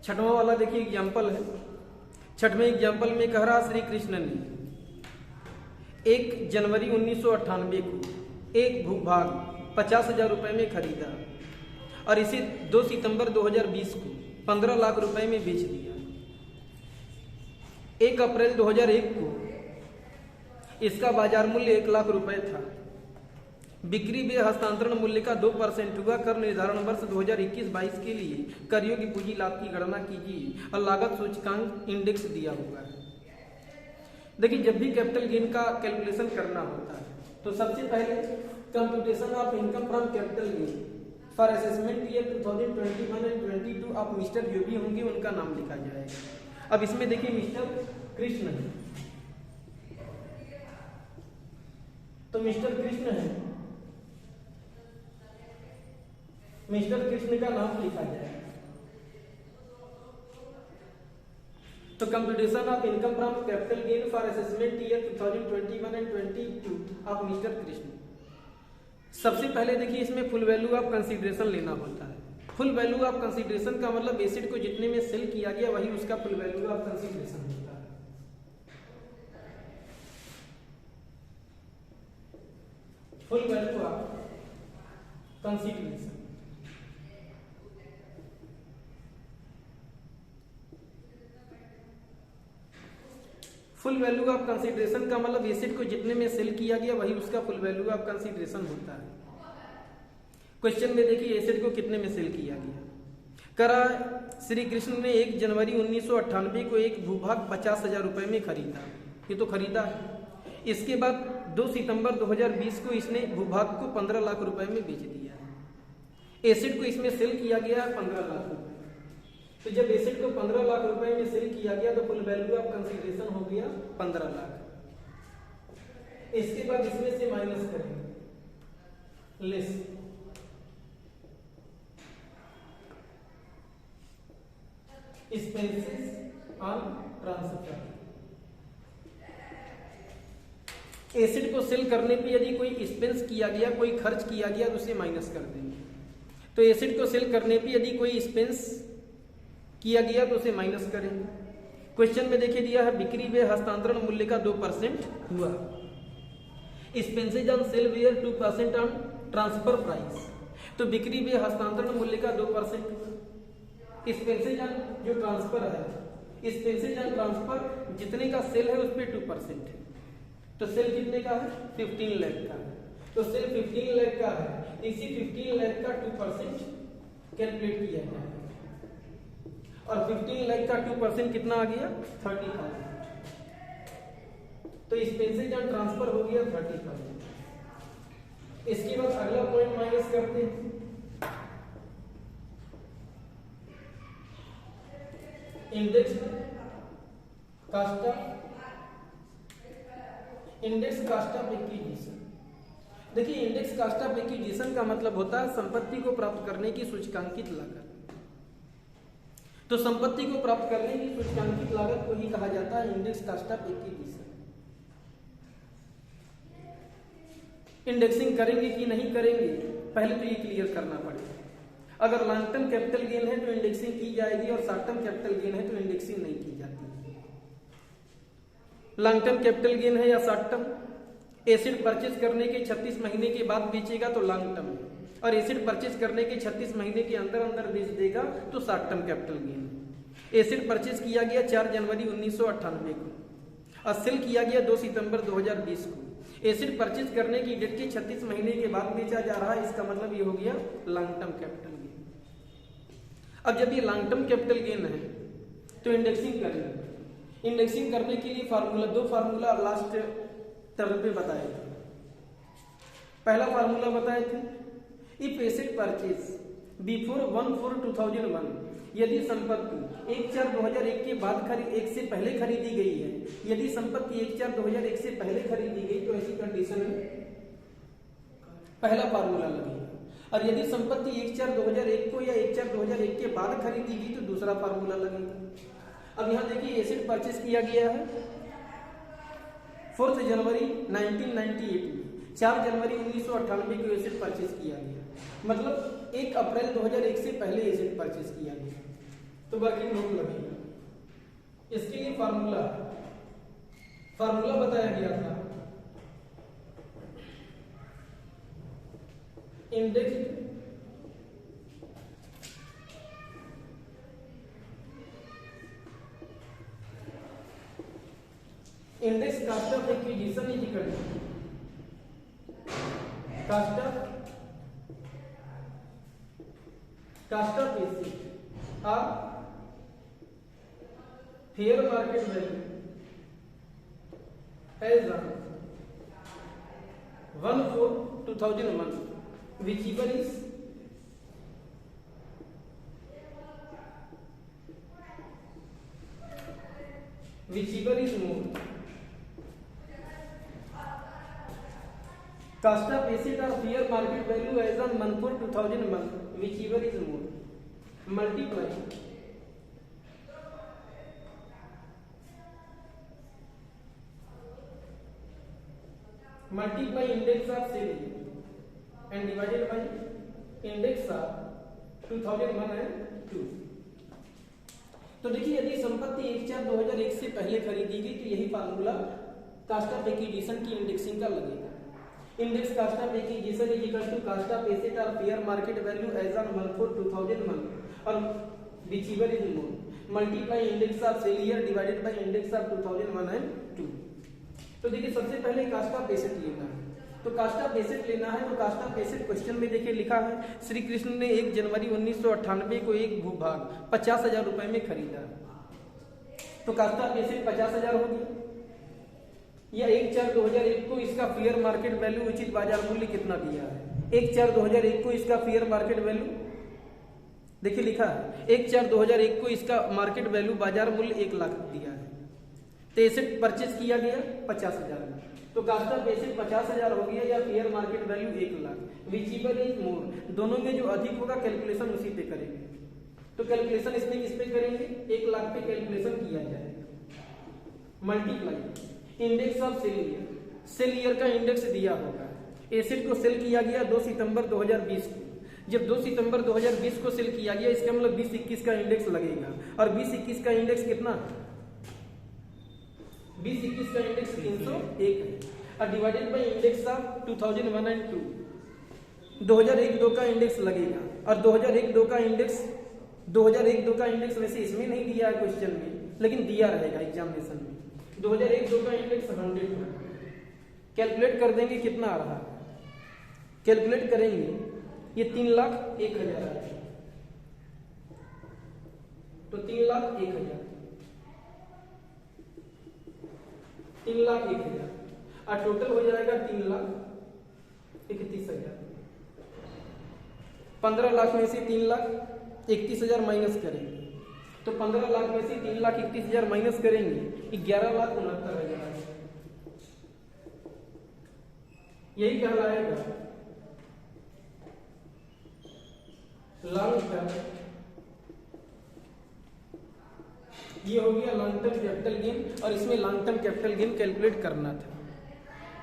छठवां वाला देखिए एग्जाम्पल है। छठवें एग्जाम्पल में कह रहा श्री कृष्ण ने 1 जनवरी 1998 को एक भूभाग 50,000 रुपए में खरीदा और इसे 2 सितंबर 2020 को 15 लाख रुपए में बेच दिया। 1 अप्रैल 2001 को इसका बाजार मूल्य 1 लाख रुपए था। बिक्री व हस्तांतरण मूल्य का 2% हुआ। कर निर्धारण वर्ष 2021-22 के लिए कर योग्य पूंजी लाभ की गणना कीजिए और लागत सूचकांक इंडेक्स दिया हुआ है। देखिए, जब भी कैपिटल गेन का कैलकुलेशन करना होता है तो सबसे पहले computation of income from capital gain for assessment year 2021 and 22 of mister जो भी होंगे उनका नाम लिखा जाएगा। अब इसमें देखिए मिस्टर कृष्ण है, तो मिस्टर कृष्ण है, मिस्टर कृष्ण का नाम लिखा जाएगा। तो computation of income from capital gain for assessment year 2021 and 22 of mister Krishna. सबसे पहले देखिए इसमें फुल वैल्यू ऑफ कंसीडरेशन लेना होता है। फुल वैल्यू ऑफ कंसीडरेशन का मतलब एसेट को जितने में सेल किया गया वही उसका फुल वैल्यू ऑफ कंसीडरेशन होता है। Full value of consideration full value of consideration का मतलब एसेट को जितने में सेल किया गया वही उसका फुल वैल्यू ऑफ कंसीडरेशन होता है। क्वेश्चन में देखिए एसेट को कितने में सेल किया गया। करा श्री कृष्ण ने 1 जनवरी 1998 को एक भूभाग 50,000 रुपए में खरीदा। ये तो खरीदा है। इसके बाद 2 सितंबर 2020 को इसने भूभाग को 15 लाख रुपए में बेच दिया। एसेट को इसमें सेल किया गया 15 लाख रुपए। तो जब एसेट को 15 लाख रुपए में सेल किया गया तो फुल वैल्यू ऑफ कंसीडरेशन हो गया 15 लाख। इसके बाद इसमें से माइनस करेंगे less expenses on transfer. Asset को सेल करने पे यदि कोई एक्सपेंस किया गया, कोई खर्च किया गया तो उसे माइनस कर देंगे। तो एसेट को सेल करने पे यदि कोई एक्सपेंस किया गया तो उसे माइनस करेंगे। क्वेश्चन में देखिए दिया है बिक्री व हस्तांतरण मूल्य का 2% हुआ। Expenses on sale were 2% on transfer price. तो बिक्री व हस्तांतरण मूल्य का 2% हुआ। एक्सपेंसेज ऑन जो ट्रांसफर है, एक्सपेंसेज ऑन ट्रांसफर जितने का सेल है उस पर 2% है। तो सेल कितने का है 15 लाख का है। तो सेल 15 लाख का है, इसी 15 लाख का 2% कैलकुलेट किया गया और 15 लाख का 2% कितना आ गया 30,000। तो एक्सपेंसेज ऑन ट्रांसफर हो गया 30,000। इसके बाद अगला पॉइंट माइनस करते हैं। Index cost of acquisition. देखिए इंडेक्स कास्ट ऑफ एक्विजिशन का मतलब होता है संपत्ति को प्राप्त करने की सूचकांकित लागत। तो संपत्ति को प्राप्त करने की सूचकांकित लागत को ही कहा जाता है index cost of acquisition. Indexing करेंगे कि नहीं करेंगे पहले तो ये क्लियर करना पड़ेगा। अगर लॉन्ग टर्म कैपिटल गेन है तो इंडेक्सिंग की जाएगी और शॉर्ट टर्म कैपिटल गेन है तो इंडेक्सिंग नहीं की जाती। लॉन्ग टर्म कैपिटल गेन है या शॉर्ट टर्म, एसेट परचेज करने के 36 महीने के बाद बेचेगा तो लॉन्ग टर्म है, और एसेट परचेज करने के 36 महीने के अंदर अंदर बेच देगा तो short term capital gain. Asset purchase किया गया 4 जनवरी 1998 को और सेल किया गया 2 सितंबर 2020 को। एसेट परचेज करने की डेट के 36 महीने के बाद बेचा जा रहा है, इसका मतलब ये हो गया लॉन्ग टर्म कैपिटल गेन। अब जब ये लॉन्ग टर्म कैपिटल गेन है तो इंडेक्सिंग करेंगे। इंडेक्सिंग करने के लिए फार्मूला 2 फार्मूला लास्ट टर्म पे बताए थे। पहला फार्मूला बताए थे इफ एसेट परचेज बिफोर 1/4/2001, यदि संपत्ति 1/4/2001 के बाद 1 से पहले खरीदी गई है, यदि संपत्ति 1/4/2001 से पहले खरीदी गई तो ऐसी कंडीशन में पहला फार्मूला लगेगा, और यदि संपत्ति 1/4/2001 को या 1/4/2001 के बाद खरीदी गई तो दूसरा फार्मूला लगेगा। अब यहां देखिए एसेट परचेज किया गया है 4 जनवरी 1998 में, 4 जनवरी 1998 को एसेट परचेज किया गया, मतलब 1 अप्रैल 2001 से पहले एसेट परचेज किया गया। तो वर्किंग नोट लगेगा। इसके लिए फार्मूला बताया गया था, index cost of acquisition is equal to cost of asset और fair market value as on 1/4/2001 whichever is more cost of asset or fair market value as on 1/4/2001 whichever is more multiply index of sale and divided by index of 2001 and 2। तो देखिए यदि संपत्ति 1/4/2001 से पहले खरीदी गई तो यही फार्मूला कास्ट ऑफ एक्विजिशन की इंडेक्सिंग का लगेगा। Index cost of acquisition is equal to cost of asset और fair market value as on 1/4/2001 और whichever is more multiply index of sale year divided by index of 2001 and 2। तो देखिए सबसे पहले cast of asset लेना है, तो cast of asset लेना है तो कास्ट ऑफ एसेट क्वेश्चन में देखिए लिखा है श्री कृष्ण ने 1 जनवरी 1998 को एक भूभाग 50,000 रुपए में खरीदा, तो कास्ट ऑफ एसेट 50,000 होगी। या 1/4/2001 को इसका फेयर मार्केट वैल्यू उचित बाजार मूल्य कितना दिया है, 1/4/2001 को इसका फेयर मार्केट वैल्यू देखिए लिखा है 1/4/2001 को इसका मार्केट वैल्यू बाजार मूल्य 1 लाख दिया है, तो एसेट परचेज किया गया 50,000 में, तो कास्ट ऑफ एसेट 50,000 हो गया या fair market value 1 lakh. Whichever is मोर, दोनों में जो अधिक होगा कैलकुलेशन उसी पे करेंगे, तो कैलकुलेशन इसमें किस पे करेंगे 1 लाख पे कैलकुलेशन किया जाएगा। Multiply index of sale year, sale year का इंडेक्स दिया होगा, एसेट को सेल किया गया 2 सितंबर 2020 को, जब 2 सितंबर 2020 को सेल किया गया इसका मतलब 2021 का इंडेक्स लगेगा, और 2021 का इंडेक्स कितना 2021 का इंडेक्स 301 है और divided by index of 2001 and 2 2001-2 का इंडेक्स लगेगा, और 2001-2 का इंडेक्स वैसे इसमें नहीं दिया है क्वेश्चन में, लेकिन दिया रहेगा एग्जामिनेशन में। 2001-2 का इंडेक्स 100 है, कैलकुलेट कर देंगे कितना आ रहा है, कैलकुलेट करेंगे ये 3,01,000 है, तो 3,01,000 और टोटल हो जाएगा 3,31,000। 15 लाख में से 3,31,000 माइनस करेंगे, तो 15 लाख में से 3,31,000 माइनस करेंगे 11,69,000, यही कहलाएगा लॉन्ग टर्म। ये हो गया लॉन्ग टर्म कैपिटल गेन, और इसमें long term capital gain calculate करना था।